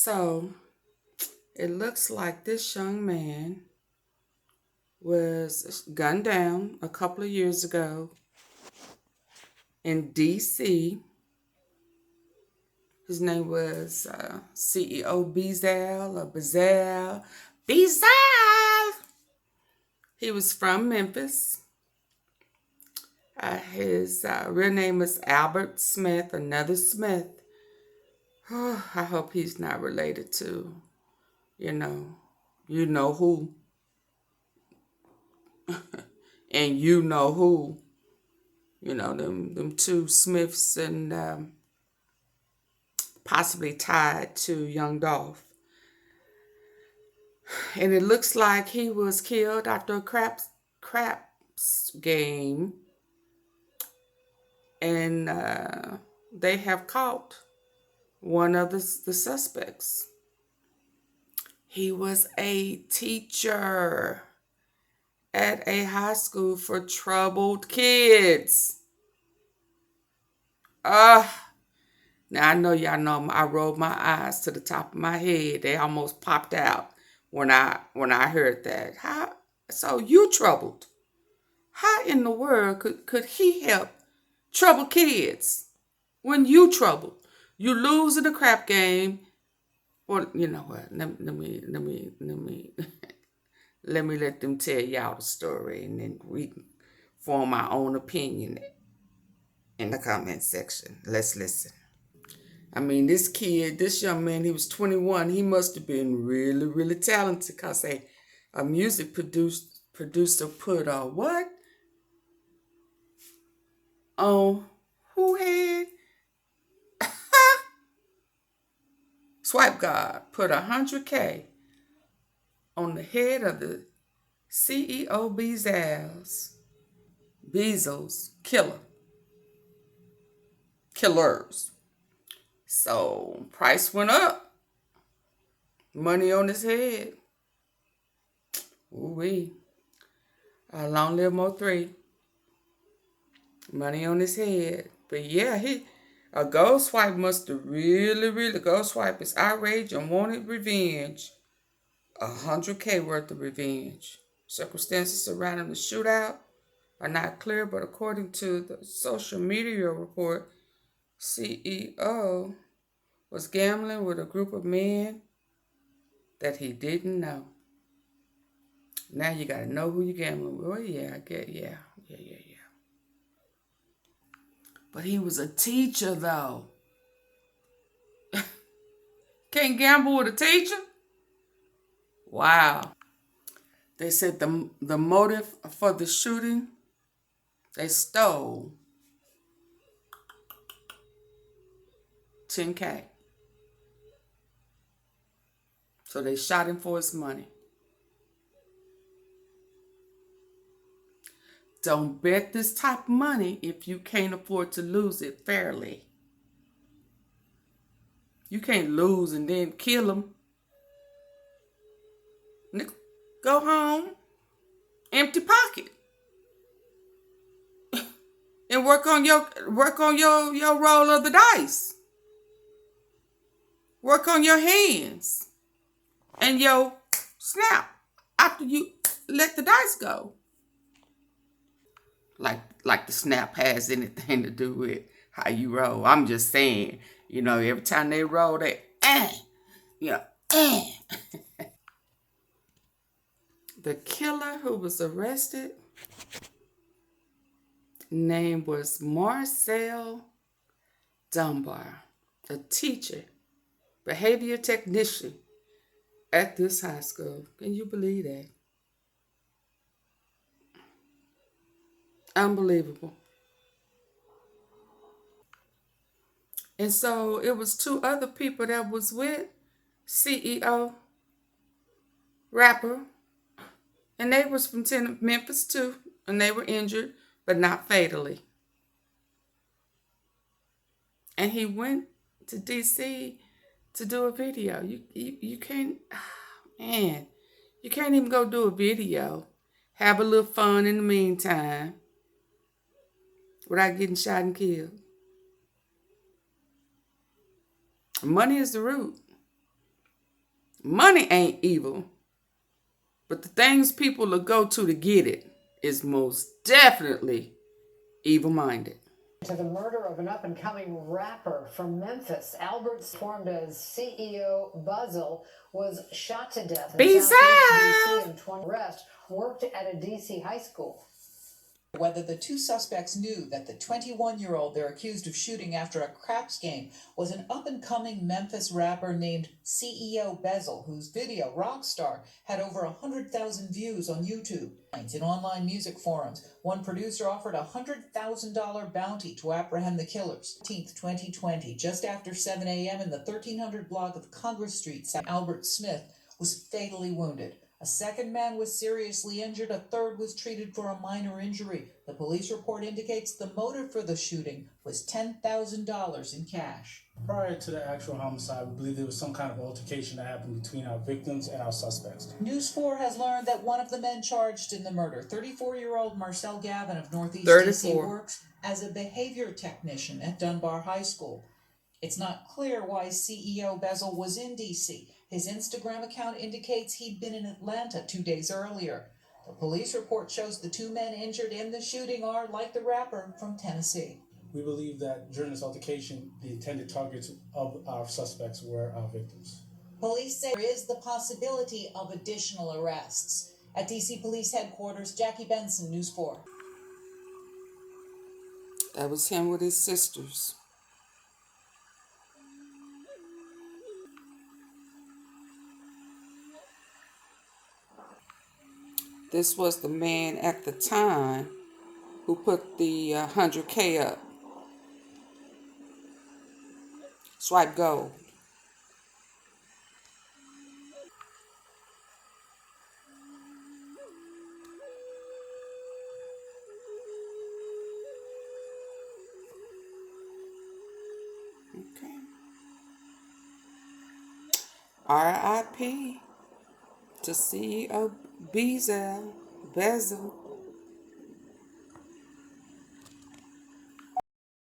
So it looks like this young man was gunned down a couple of years ago in D.C. His name was CEO Bezzall or Bezzall. Bezzall! He was from Memphis. His real name is Albert Smith, another Smith. Oh, I hope he's not related to, you know who. And you know who. Them two Smiths and possibly tied to Young Dolph. And it looks like he was killed after a craps game. And they have caught one of the suspects. He was a teacher at a high school for troubled kids. Now I know y'all know I rolled my eyes to the top of my head. They almost popped out when I heard that. How? So you troubled? How in the world could he help troubled kids when you troubled? You lose in the crap game. Well, you know what? Let me let them tell y'all the story, and then we can form our own opinion in the comment section. Let's listen. I mean, this young man, he was 21. He must have been really, really talented, because a music producer put a what? On who had? SWIPEG0D put $100K on the head of the CEO Bezzall's killers. So price went up. Money on his head. Ooh-wee. Long live Mo3. Money on his head. But yeah, a gold swipe must have really, gold swipe is outrage and wanted revenge. $100K worth of revenge. Circumstances surrounding the shootout are not clear, but according to the social media report, CEO was gambling with a group of men that he didn't know. Now you gotta know who you're gambling with. Oh yeah, I get, yeah. But he was a teacher though. Can't gamble with a teacher? Wow. They said the motive for the shooting, they stole $10K. So they shot him for his money. Don't bet this type of money if you can't afford to lose it fairly. You can't lose and then kill him. Go home, empty pocket, and work on your roll of the dice. Work on your hands and your snap after you let the dice go. Like the snap has anything to do with how you roll. I'm just saying, every time they roll, they The killer who was arrested, name was Marcel Dunbar, a teacher, behavior technician at this high school. Can you believe that? Unbelievable. And so it was two other people that was with CEO rapper, and they was from Memphis too, and they were injured, but not fatally. And he went to D.C. to do a video. You can't, man, you can't even go do a video, have a little fun in the meantime, without getting shot and killed. Money is the root. Money ain't evil, but the things people will go to get it is most definitely evil-minded. To the murder of an up-and-coming rapper from Memphis, Albert's formed as CEO Bezzall was shot to death in Southeast DC in 20 arrest, worked at a DC high school. Whether the two suspects knew that the 21-year-old they're accused of shooting after a craps game was an up-and-coming Memphis rapper named CEOBEZZALL, whose video, Rockstar, had over 100,000 views on YouTube. In online music forums, one producer offered a $100,000 bounty to apprehend the killers. 18th, 2020, just after 7 a.m. in the 1300 block of Congress Street, Albert Smith was fatally wounded. A second man was seriously injured. A third was treated for a minor injury. The police report indicates the motive for the shooting was $10,000 in cash. Prior to the actual homicide, we believe there was some kind of altercation that happened between our victims and our suspects. News 4 has learned that one of the men charged in the murder, 34-year-old Marcel Gavin of Northeast DC, works as a behavior technician at Dunbar High School. It's not clear why CEOBEZZALL was in DC. His Instagram account indicates he'd been in Atlanta 2 days earlier. The police report shows the two men injured in the shooting are, like the rapper, from Tennessee. We believe that during this altercation, the intended targets of our suspects were our victims. Police say there is the possibility of additional arrests. At DC Police Headquarters, Jackie Benson, News 4. That was him with his sisters. This was the man at the time who put the 100K up. SWIPEG0D. Okay. R.I.P. to CEO Bezzall.